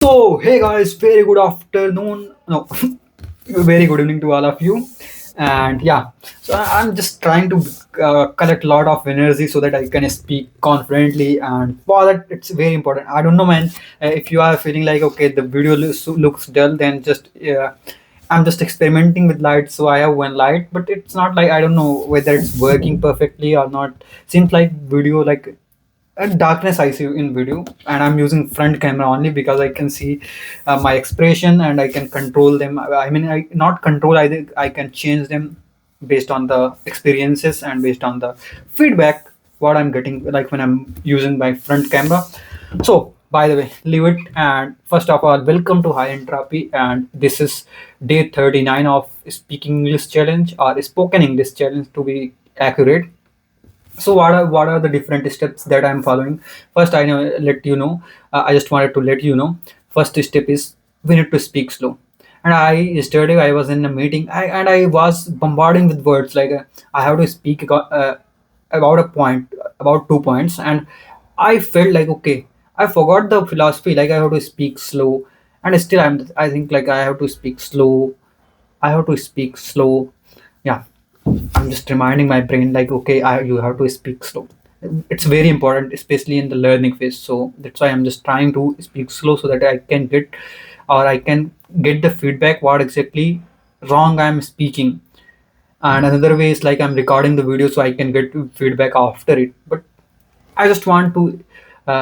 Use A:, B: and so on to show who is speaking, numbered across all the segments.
A: So, hey guys, very good afternoon. No, very good evening to all of you. And yeah, so I'm just trying to collect a lot of energy so that I can speak confidently. And for that, it's very important. I don't know, man. If you are feeling like okay, the video looks dull, then just I'm just experimenting with light. So I have one light, but it's not like I don't know whether it's working perfectly or not. Seems like video like darkness I see in video, and I'm using front camera only because I can see my expression and I can control them. I mean, I not control. I think I can change them based on the experiences and based on the feedback what I'm getting like when I'm using my front camera. So by the way, leave it. And first of all, welcome to High Entropy, and this is day 39 of Speaking English Challenge or Spoken English Challenge to be accurate. So what are the different steps that I'm following? First, I know let you know. I just wanted to let you know. First step is we need to speak slow. And I yesterday I was in a meeting and I was bombarding with words like I have to speak about a point, about 2 points, and I felt like okay, I forgot the philosophy. Like I have to speak slow, and still I think like I have to speak slow. I have to speak slow. Yeah, I'm just reminding my brain like okay, you have to speak slow. It's very important, especially in the learning phase. So that's why I'm just trying to speak slow so that I can get or I can get the feedback what exactly wrong I'm speaking. And another way is like I'm recording the video so I can get feedback after it. But I just want to.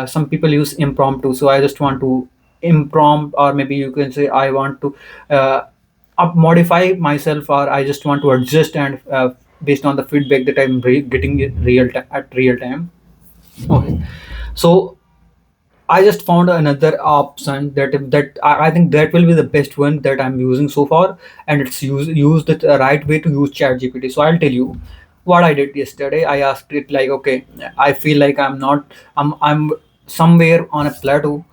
A: Some people use impromptu, so I just want to impromptu, or maybe you can say I want to uh, modify myself, or I just want to adjust and based on the feedback that I'm getting it at real time. Okay, so I just found another option that I think that will be the best one that I'm using so far, and it's used the right way to use ChatGPT. So I'll tell you what I did yesterday. I asked it like, okay, I feel like I'm somewhere on a plateau,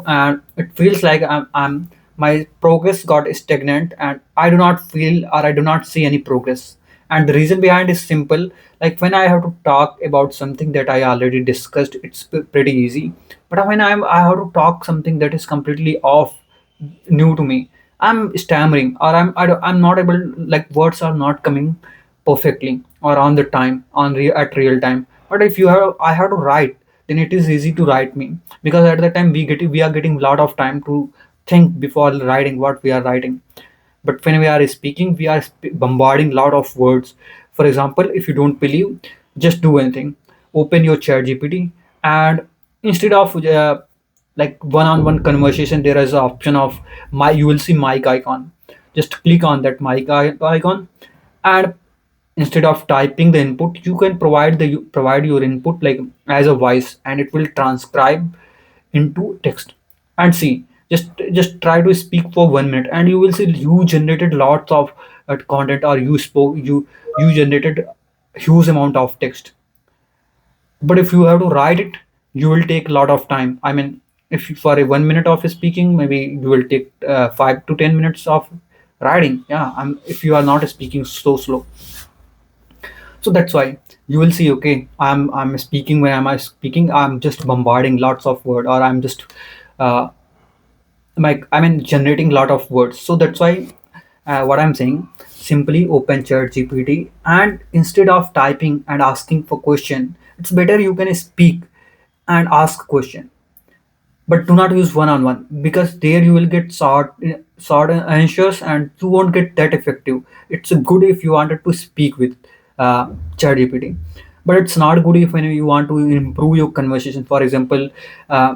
A: and it feels like I'm my progress got stagnant, and I do not feel or I do not see any progress. And the reason behind is simple. Like when I have to talk about something that I already discussed, it's pretty easy. But when I have to talk something that is completely off, new to me, I'm stammering, or I'm not able, like words are not coming perfectly or on the time at real time. But if you have I have to write, then it is easy to write me, because at the time we are getting a lot of time to think before writing what we are writing. But when we are speaking, we are bombarding lot of words. For example, if you don't believe, just do anything, open your chat gpt, and instead of like one-on-one conversation, there is an option of my you will see mic icon. Just click on that icon, and instead of typing the input, you can provide your input like as a voice, and it will transcribe into text. And see, just try to speak for 1 minute, and you will see you generated lots of content, or you generated huge amount of text. But if you have to write it, you will take a lot of time. I mean, if for a 1 minute of speaking, maybe you will take 5 to 10 minutes of writing. Yeah, if you are not speaking so slow. So that's why you will see okay, I'm speaking. When am I speaking, I'm just bombarding lots of word, or I'm just uh, generating lot of words. So that's why what I'm saying, simply open chat gpt, and instead of typing and asking for question, it's better you can speak and ask question. But do not use one-on-one, because there you will get short answers and you won't get that effective. It's good if you wanted to speak with uh, ChatGPT, but it's not good if when you want to improve your conversation. For example, uh,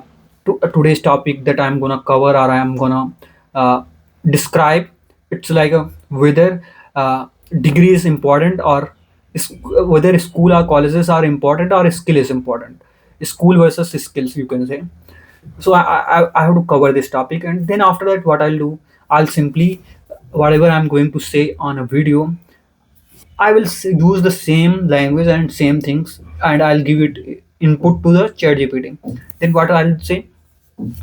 A: today's topic that I'm gonna cover, or I'm gonna uh, describe, it's like whether degree is important, or whether school or colleges are important, or skill is important. School versus skills, you can say. So I have to cover this topic, and then after that what I'll do, I'll simply whatever I'm going to say on a video, I will use the same language and same things, and I'll give it input to the chat gpt. Then what I'll say,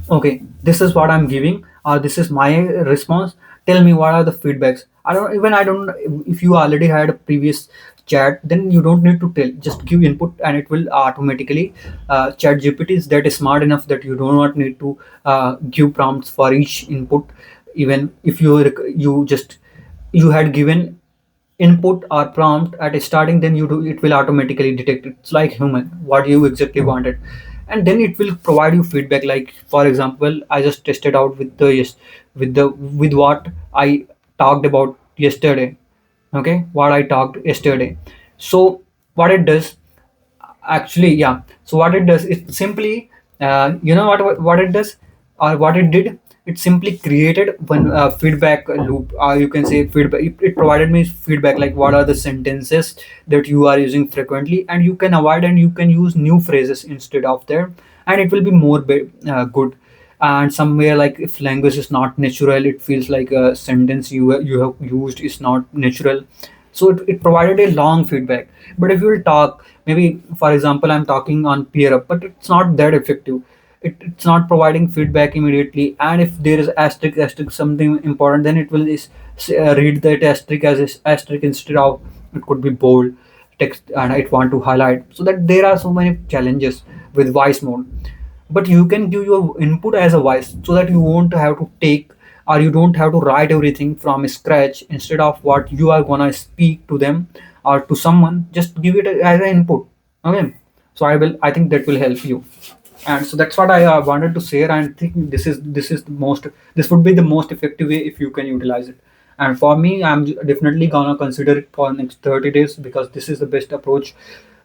A: okay, this is what I'm giving, or this is my response. Tell me what are the feedbacks. I don't, if you already had a previous chat, then you don't need to tell, just give input and it will automatically. Chat GPT is that smart enough that you do not need to give prompts for each input. Even if you just you had given input or prompt at a starting, then you do it will automatically detect it. It's like human what you exactly wanted, and then it will provide you feedback. Like for example, I just tested out with the yes, with what I talked about yesterday. Okay, what I talked yesterday. So what it does, actually, yeah, so what it does, it simply you know what it does, or what it did, it simply created one feedback loop, or you can say feedback. It provided me feedback like what are the sentences that you are using frequently, and you can avoid and you can use new phrases instead of there, and it will be more good. And somewhere, like if language is not natural, it feels like a sentence you have used is not natural. So it provided a long feedback. But if you will talk, maybe for example I'm talking on peer up, but it's not that effective. It's not providing feedback immediately, and if there is asterisk something important, then it will read that asterisk as asterisk instead of, it could be bold text and it want to highlight. So that there are so many challenges with voice mode. But you can give your input as a voice, so that you won't have to take, or you don't have to write everything from scratch. Instead of what you are gonna speak to them or to someone, just give it as an input. Okay, so I think that will help you. And so that's what I wanted to share. And I think this is the most, this would be the most effective way if you can utilize it. And for me, I'm definitely gonna consider it for next 30 days, because this is the best approach.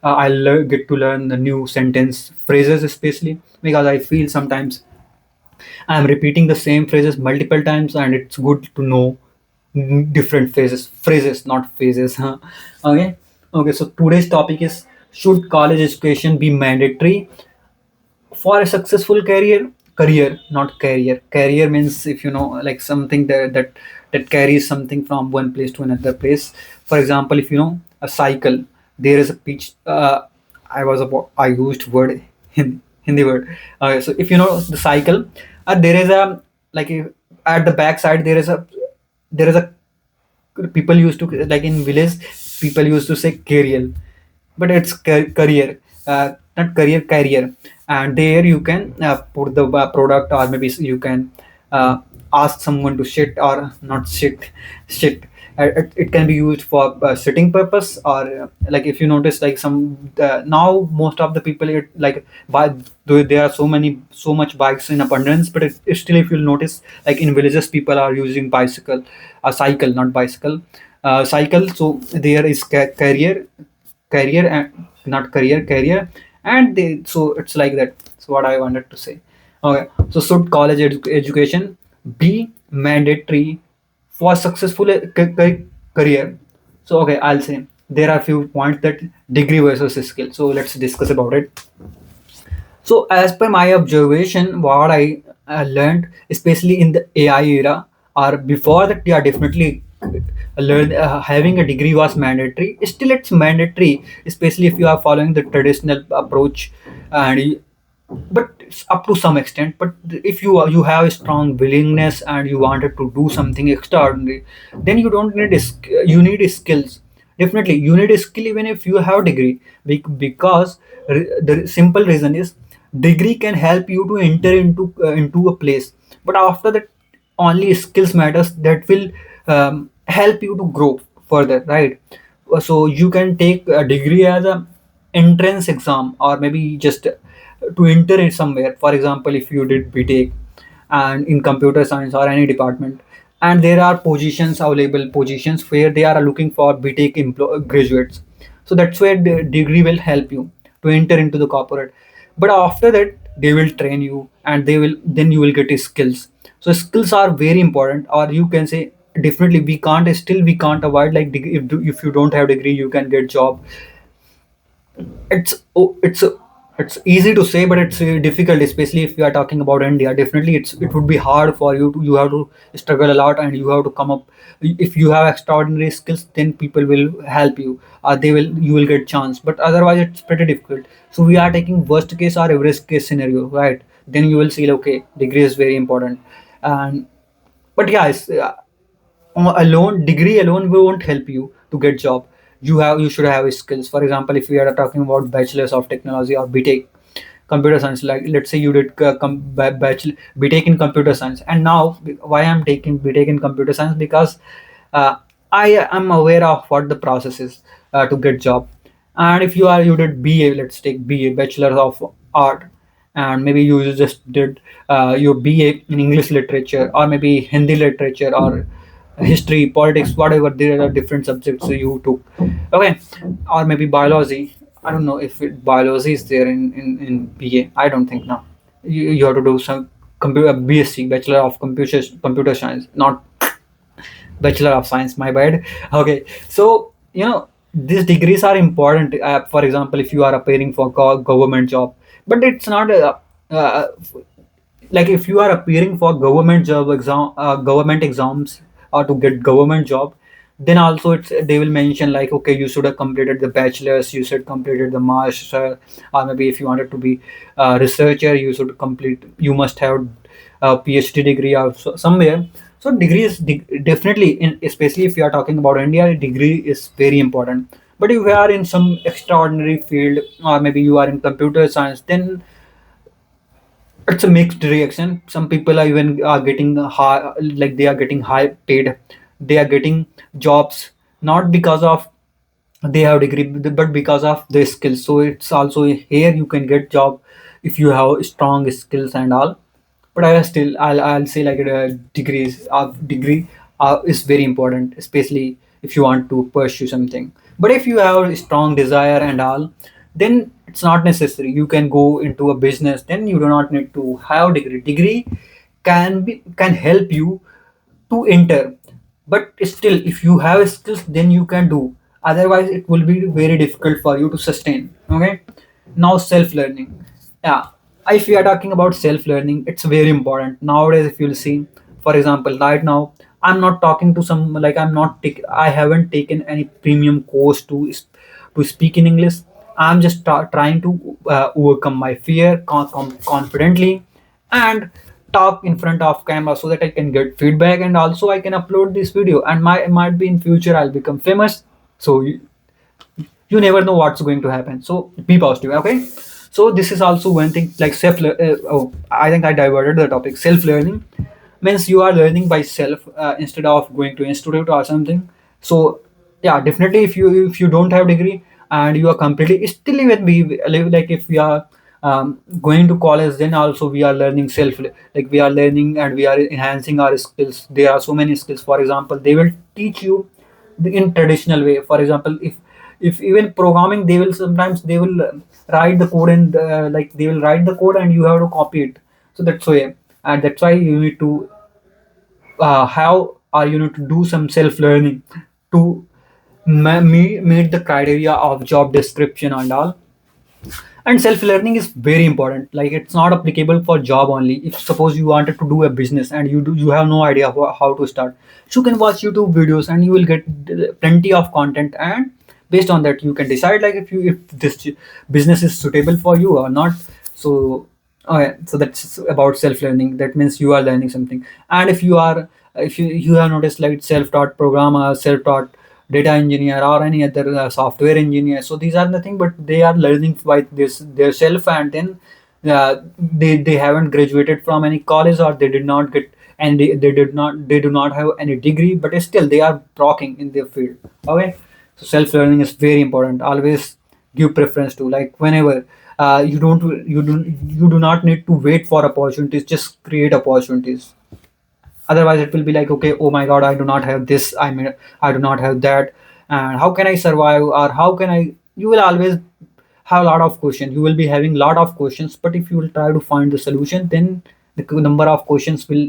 A: Get to learn the new sentence phrases, especially because I feel sometimes I'm repeating the same phrases multiple times, and it's good to know different phrases, not phases. Huh? Okay. Okay. So today's topic is, should college education be mandatory for a successful career? Career, not career. Career means, if you know, like something that carries something from one place to another place. For example, if you know a cycle, there is a pitch. I used word Hindi word. So if you know the cycle, there is a, like at the back side there is a people used to, like in village, people used to say career, but it's career, not career. And there you can put the product, or maybe you can uh, ask someone to shit or not shit. It can be used for sitting purpose, or like if you notice, like some now most of the people like buy, though there are so much bikes in abundance, but it's still, if you'll notice, like in villages people are using bicycle, a cycle, not bicycle, cycle. So there is career and not career, and they, so it's like that. So what I wanted to say. Okay, so should college education be mandatory for successful career? So okay, I'll say there are few points, that degree versus skill. So let's discuss about it. So, as per my observation, what I learned, especially in the AI era, or before that, yeah, definitely having a degree was mandatory. Still, it's mandatory, especially if you are following the traditional approach, and but it's up to some extent. But if you have a strong willingness and you wanted to do something extraordinary, then you don't need you need skills. Definitely, you need a skill even if you have degree, because the simple reason is, degree can help you to enter into a place, but after that, only skills matters that will help you to grow further, right? So you can take a degree as a entrance exam, or maybe just to enter in somewhere. For example, if you did BTech and in computer science or any department, and there are positions available, positions where they are looking for BTech graduates. So that's where the degree will help you to enter into the corporate. But after that, they will train you, and they will, then you will get skills. So skills are very important, or you can say, definitely we can't avoid, like if you don't have degree you can get job. It's easy to say, but it's difficult, especially if you are talking about India. Definitely it would be hard for you to, you have to struggle a lot, and you have to come up. If you have extraordinary skills, then people will help you, or they will, you will get chance. But otherwise it's pretty difficult. So we are taking worst case or average case scenario, right? Then you will see, okay, degree is very important. And but yeah, alone, degree alone won't help you to get job. you should have skills. For example, if we are talking about bachelors of technology or BTech computer science, like let's say you did bachelor BTech in computer science, and now why I'm taking BTech in computer science, because uh, I am aware of what the process is to get job. And if you did BA, let's take BA, bachelor of art, and maybe you just did your BA in English literature, or maybe Hindi literature, or history, politics, whatever. There are different subjects you took. Okay, or maybe biology. I don't know if biology is there in BA. I don't think now. You have to do some computer BSc, Bachelor of Computer Science, not Bachelor of Science. My bad. Okay, so these degrees are important. For example, if you are appearing for government job, but it's not uh, like if you are appearing for government exams, or to get government job, then also they will mention like, okay, you should have completed the bachelor's, you should completed the master, or maybe if you wanted to be a researcher, you must have a PhD degree or somewhere. So degrees definitely, especially if you are talking about India, degree is very important. But if you are in some extraordinary field, or maybe you are in computer science, then it's a mixed reaction. Some people are even are getting high, like they are getting high paid, they are getting jobs not because of they have degree, but because of their skills. So it's also here you can get job if you have strong skills and all. But I'll say like degree is very important, especially if you want to pursue something. But if you have a strong desire and all, then it's not necessary. You can go into a business, then you do not need to have degree can help you to enter. But still, if you have skills, then you can do. Otherwise it will be very difficult for you to sustain. Okay, now self learning. Yeah, if we are talking about self learning, it's very important nowadays. If you'll see, for example, right now I'm not talking to some, like I haven't taken any premium course to speak in English. I'm just trying to overcome my fear confidently, and talk in front of camera so that I can get feedback, and also I can upload this video, and might be in future I'll become famous. So you never know what's going to happen. So be positive. Okay, so this is also one thing, like oh, I think I diverted the topic. Self learning means you are learning by self, instead of going to institute or something. So yeah, definitely if you don't have degree and you are completely still, even we like if we are going to college, then also we are learning like we are learning and we are enhancing our skills. There are so many skills. For example, they will teach you in traditional way. For example, if even programming, they will write the code, and like they will write the code and you have to copy it. So that's why, and that's why you need to have, or you need to do some self learning to meet the criteria of job description and all. And self learning is very important. Like it's not applicable for job only. If suppose you wanted to do a business and you have no idea how to start, so you can watch YouTube videos and you will get plenty of content, and based on that you can decide like if this business is suitable for you or not. So okay, so that's about self learning. That means you are learning something. And if you have noticed, like self taught programmer, self taught data engineer, or any other software engineer, so these are nothing but they are learning by this their self. And then they haven't graduated from any college, or they did not get, and they do not have any degree, but still they are rocking in their field. Okay, so self learning is very important. Always give preference to, like whenever you do not need to wait for opportunities, just create opportunities. Otherwise it will be like, okay, oh my god, I do not have this, I do not have that, and how can I survive, or how can I, you will always have a lot of questions. You will be having a lot of questions, but if you will try to find the solution, then the number of questions will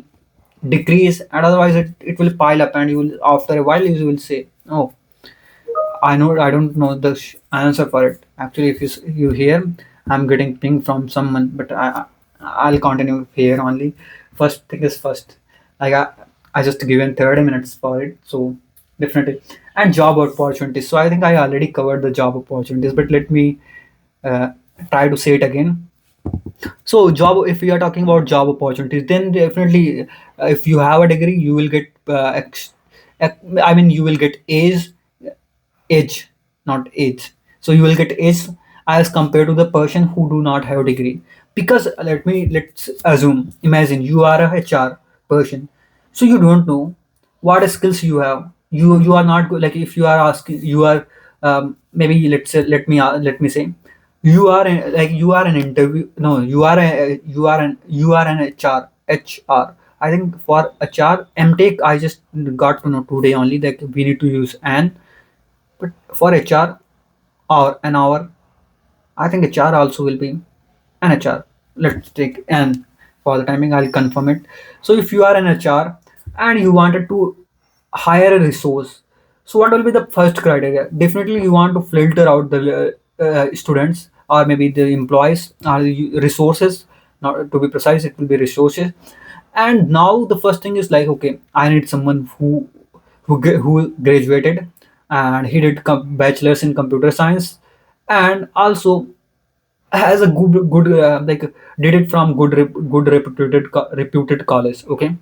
A: decrease, and otherwise it will pile up, and you will, after a while you will say, oh, I don't know the answer for it. Actually, if you hear, I'm getting ping from someone, but I'll continue here only. First thing is first. Like I just given 30 minutes for it, so definitely. And job opportunities. So I think I already covered the job opportunities, but let me uh, try to say it again. So job, if we are talking about job opportunities, then definitely, if you have a degree, you will get I mean you will get edge. not age. So you will get age as compared to the person who do not have a degree. Because let's assume, imagine you are a HR person, so you don't know what skills you have. You are not good. Like if you are asking, you are maybe let's say, let me say like you are an interview. No, you are an HR. I think for HR MTech, I just got to know today only that we need to use an. But for HR or an hour, I think HR also will be an HR. Let's take an for the timing. I'll confirm it. So if you are an HR and you wanted to hire a resource, so what will be the first criteria? Definitely, you want to filter out the students or maybe the employees or the resources. Not to be precise, it will be resources. And now the first thing is like, okay, I need someone who graduated and he did bachelor's in computer science and also has a good like did it from good reputed college. Okay,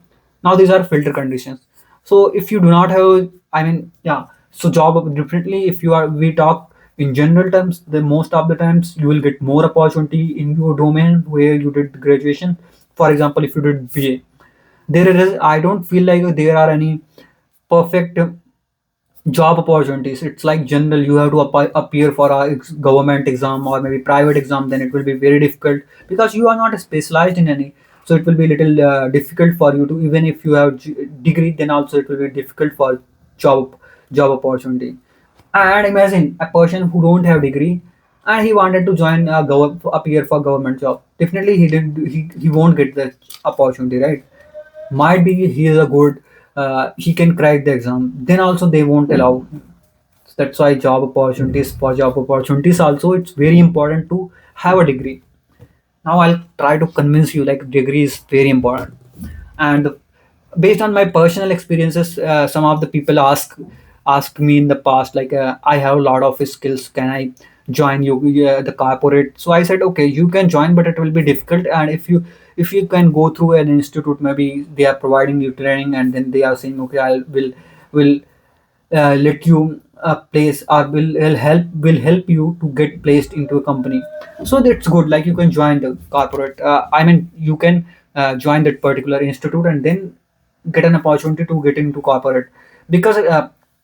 A: now these are filter conditions. So if you do not have, I mean, yeah, so job differently. If you are, we talk in general terms, the most of the times you will get more opportunity in your domain where you did graduation. For example, if you did BA, there is, I don't feel like there are any perfect job opportunities. It's like general, you have to appear for a government exam or maybe private exam, then it will be very difficult because you are not specialized in any. So it will be little difficult for you to, even if you have degree, then also it will be difficult for job job opportunity. And imagine a person who don't have degree and he wanted to join appear for government job. Definitely he won't get the opportunity, right? Might be he is a good, he can crack the exam, then also they won't allow. That's why job opportunities also, it's very important to have a degree. Now I'll try to convince you like degree is very important. And based on my personal experiences, some of the people asked me in the past like, I have a lot of skills, can I join you, the corporate? So I said, okay, you can join, but it will be difficult. And if you can go through an institute, maybe they are providing you training and then they are saying, okay, I will let you place or will help you to get placed into a company. So that's good, like you can join the corporate, I mean you can join that particular institute and then get an opportunity to get into corporate. Because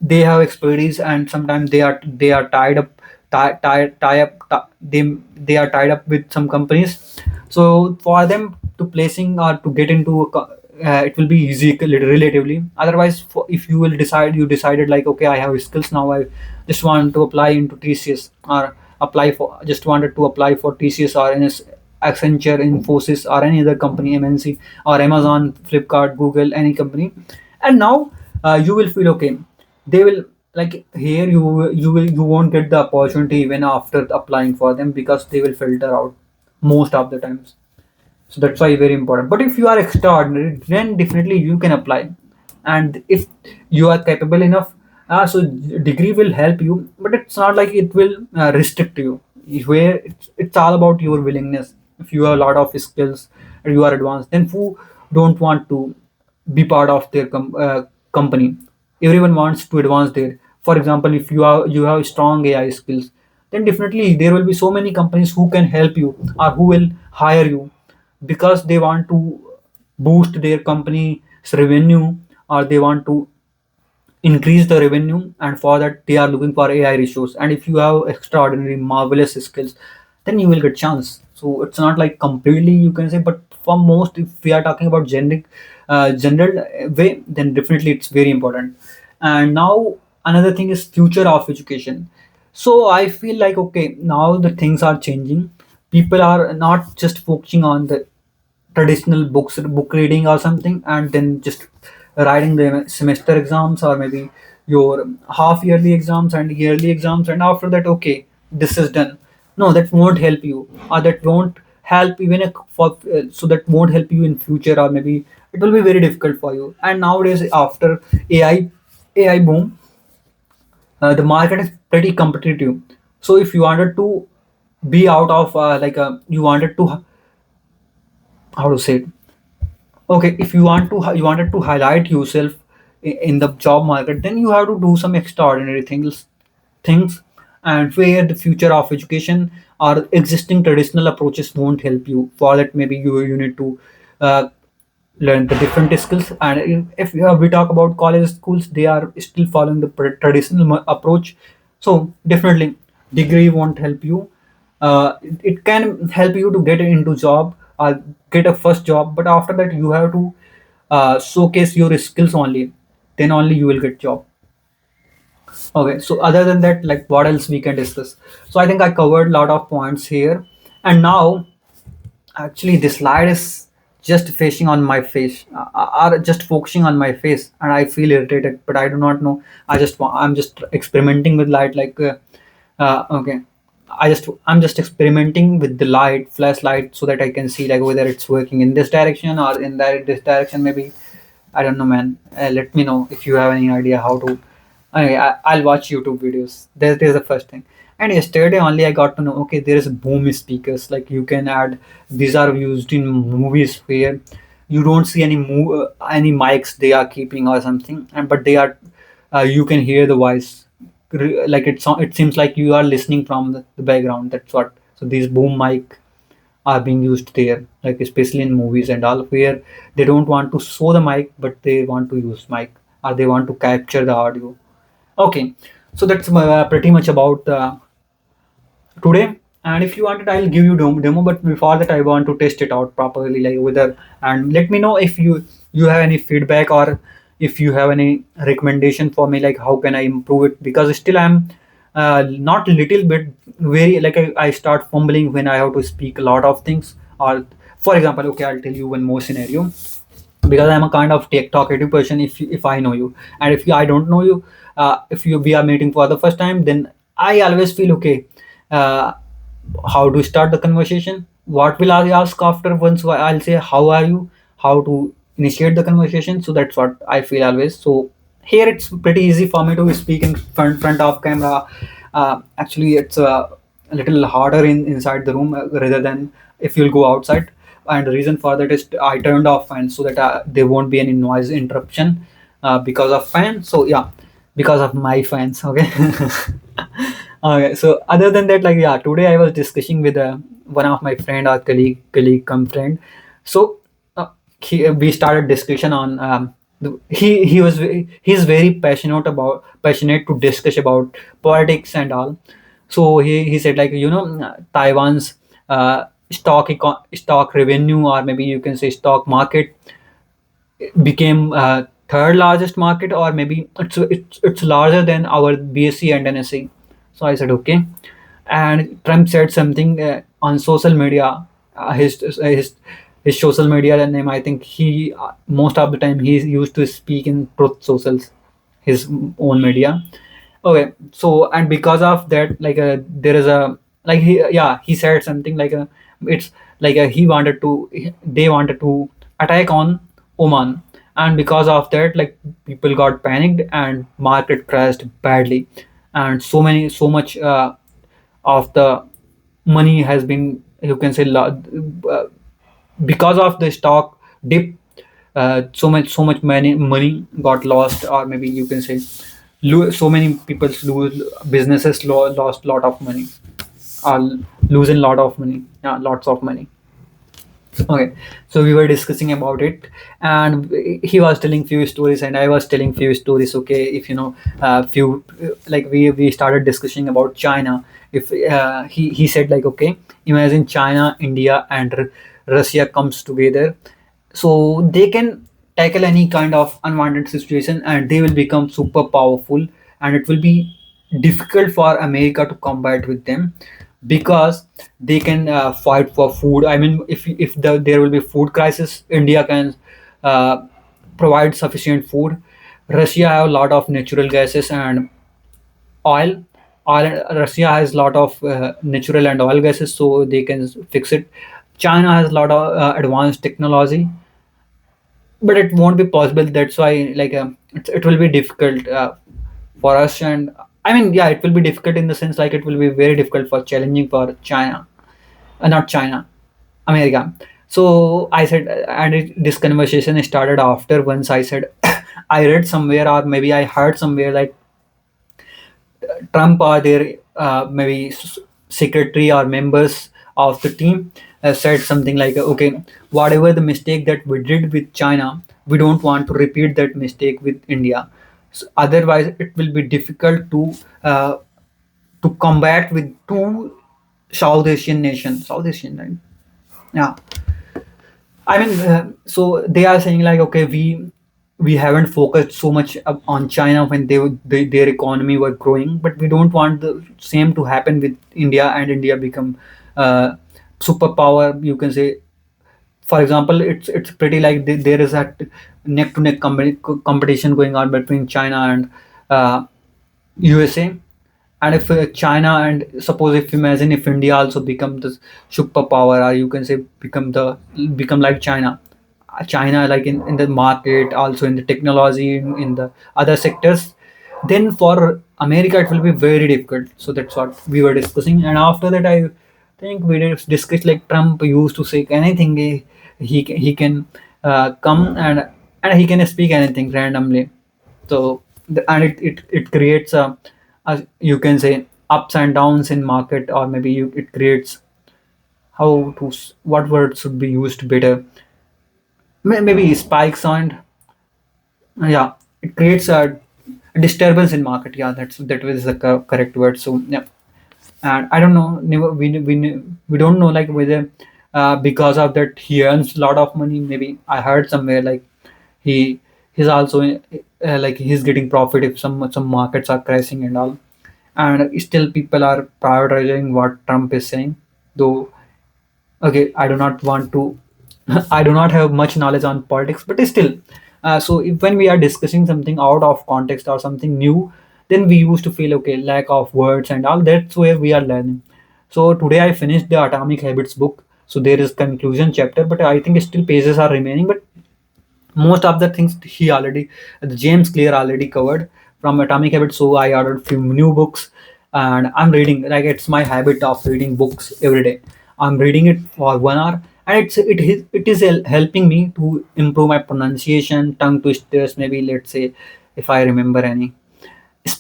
A: they have expertise and sometimes they are tied up tie up they are tied up with some companies. So for them to placing or to get into it will be easy relatively. Otherwise, if you will decide, you decided like, okay, I have skills now, I just want to apply into TCS or apply for just wanted to apply for TCS or Accenture, Infosys, or any other company, MNC, or Amazon, Flipkart, Google, any company. And now you will feel okay. They will, like here you won't get the opportunity even after applying for them because they will filter out most of the times. So that's why very important. But if you are extraordinary, then definitely you can apply. And if you are capable enough, so degree will help you, but it's not like it will restrict you. Where it's all about your willingness. If you have a lot of skills and you are advanced, then who don't want to be part of their company? Everyone wants to advance there. For example, if you have strong AI skills, then definitely there will be so many companies who can help you or who will hire you because they want to boost their company's revenue or they want to increase the revenue, and for that they are looking for AI resource. And if you have extraordinary marvelous skills, then you will get chance. So it's not like completely you can say, but for most, if we are talking about general way, then definitely it's very important. And now another thing is future of education. So I feel like, okay, now the things are changing. People are not just focusing on the traditional book reading or something and then just writing the semester exams or maybe your half yearly exams and yearly exams, and after that, okay, this is done. No, that won't help you, or that won't help even for so that won't help you in future, or maybe it will be very difficult for you. And nowadays, after ai boom, the market is pretty competitive. So if you wanted to be out of you wanted to, how to say it, okay, if you wanted to highlight yourself in the job market, then you have to do some extraordinary things. and where the future of education or existing traditional approaches won't help you. For that, maybe you need to uh, learn the different skills. And if we talk about college schools, they are still following the traditional approach. So definitely, degree won't help you. It can help you to get into job or get a first job, but after that you have to showcase your skills only. Then only you will get job. Okay, so other than that, like what else we can discuss? So I think I covered a lot of points here, and now actually this light is just fishing on my face, or just focusing on my face, and I feel irritated. But I do not know. I'm just experimenting with light, like okay. I'm just experimenting with the light, flashlight, so that I can see like whether it's working in this direction or in this direction. Maybe I don't know, man. Let me know if you have any idea how to. I'll watch YouTube videos. That is the first thing. And yesterday only I got to know. Okay, there is boom speakers. Like you can add. These are used in movies where you don't see any mics they are keeping or something, and but they are. You can hear the voice. Like it seems like you are listening from the background. That's what. So these boom mic are being used there, like especially in movies and all, where they don't want to show the mic, but they want to use mic, or they want to capture the audio. Okay, so that's pretty much about today. And if you wanted, I'll give you demo. But before that, I want to test it out properly, like whether, and let me know if you have any feedback, or if you have any recommendation for me, like how can I improve it, because still I'm not little bit very, like I start fumbling when I have to speak a lot of things. Or for example, okay, I'll tell you one more scenario, because I'm a kind of talkative person. If I know you, and if I don't know you, if you we are meeting for the first time, then I always feel okay. Uh, how to start the conversation? What will I ask after? Once I'll say how are you? How to initiate the conversation? So that's what I feel always. So here it's pretty easy for me to speak in front of camera. Actually, it's a little harder inside the room, rather than if you'll go outside. And the reason for that is I turned off fan so that there won't be any noise interruption because of fan. So yeah, because of my fans. Okay. Okay. So other than that, like yeah, today I was discussing with one of my friend or colleague come friend. So we started discussion on he's very passionate to discuss about politics and all. So he said like Taiwan's stock revenue, or maybe you can say stock market, became third largest market, or maybe it's larger than our BSE and NSE. So I said okay, and Trump said something on social media. His social media name, I think he most of the time he used to speak in Truth Socials, his own media. Okay, so and because of that, like there is a, like he said something like it's like they wanted to attack on Oman, and because of that, like people got panicked and market crashed badly, and so much of the money has been, you can say, because of the stock dip. So much money got lost, or maybe you can say so many people lose businesses, lost lot of money, are losing lot of money, lots of money. Okay, so we were discussing about it, and he was telling few stories, and I was telling few stories. Okay, if few, like we started discussing about China. If he said like, okay, imagine China, India, and Russia comes together, so they can tackle any kind of unwanted situation, and they will become super powerful, and it will be difficult for America to combat with them, because they can fight for food. I mean, there will be food crisis, India can uh, provide sufficient food. Russia have a lot of natural gases and oil. Russia has a lot of natural and oil gases, so they can fix it. China has a lot of advanced technology, but it won't be possible. That's why, like, it will be difficult for us. And I mean, yeah, it will be difficult in the sense, like, it will be very difficult for challenging for China, not China, America. So I said, and this conversation started after once I said, I read somewhere, or maybe I heard somewhere, like Trump or their maybe secretary or members of the team said something like, okay, whatever the mistake that we did with China, we don't want to repeat that mistake with India. So otherwise, it will be difficult uh, to combat with two South Asian nations. South Asian, right? Yeah. I mean, so they are saying like, okay, we haven't focused so much on China when their economy were growing, but we don't want the same to happen with India, and India become uh, superpower. You can say, for example, it's pretty like there is that neck to neck competition going on between China and USA. And if China, and suppose if imagine if India also become the superpower, or you can say become like China. China like in the market, also in the technology, in the other sectors, then for America it will be very difficult. So that's what we were discussing. And after that, I think we discussed like Trump used to say anything, he can come and he can speak anything randomly. So and it creates a, you can say, ups and downs in market, or maybe it creates how to what word should be used better. Maybe spikes and yeah, it creates a disturbance in market. Yeah, that was the correct word. So yeah, and I don't know, we don't know like whether because of that he earns a lot of money. Maybe I heard somewhere like he he's also like he's getting profit if some markets are crashing and all, and still people are prioritizing what Trump is saying. Though okay, I do not want to I do not have much knowledge on politics, but still, so if, when we are discussing something out of context or something new, then we used to feel okay, lack of words and all. That's where we are learning. So today I finished the Atomic Habits book. So there is conclusion chapter, but I think still pages are remaining. But most of the things he already, the James Clear already covered from Atomic Habits. So I ordered few new books, and I'm reading. Like it's my habit of reading books every day. I'm reading it for 1 hour, and it is helping me to improve my pronunciation, tongue twisters. Maybe let's say if I remember any specific. New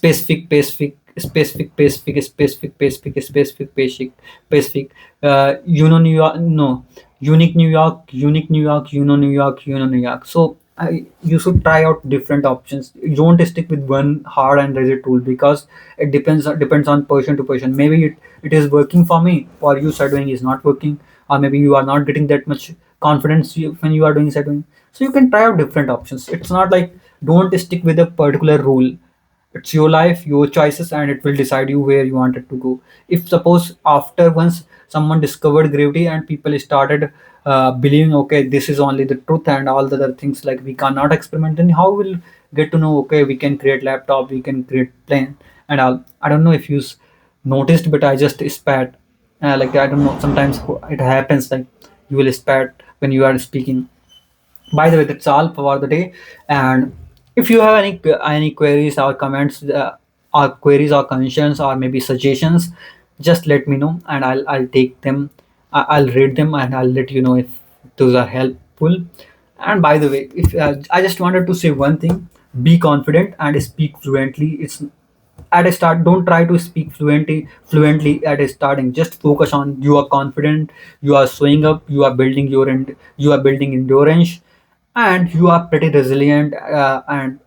A: York, no, unique New York, unique New York, New York, New York. So you should try out different options. You don't stick with one hard and rigid tool, because it depends on person to person. Maybe it is working for me, or you shadowing is not working, or maybe you are not getting that much confidence when you are doing shadowing. So you can try out different options. It's not like don't stick with a particular rule. It's your life, your choices, and it will decide you where you wanted to go. If suppose after once someone discovered gravity and people started believing okay, this is only the truth and all the other things like we cannot experiment, then how will get to know okay, we can create laptop, we can create plane and all. I don't know if you noticed, but I just spat. Like I don't know, sometimes it happens like you will spat when you are speaking. By the way, that's all for the day. And if you have any queries or comments, or queries or concerns or maybe suggestions, just let me know and I'll take them. I'll read them and I'll let you know if those are helpful. And by the way, if I just wanted to say one thing: be confident and speak fluently. It's at a start, don't try to speak fluently at a starting. Just focus on you are confident, you are showing up, you are building you are building endurance, and you are pretty resilient, and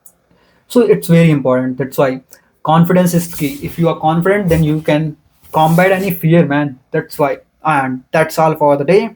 A: so it's very important. That's why confidence is key. If you are confident, then you can combat any fear, man. That's why. And that's all for the day.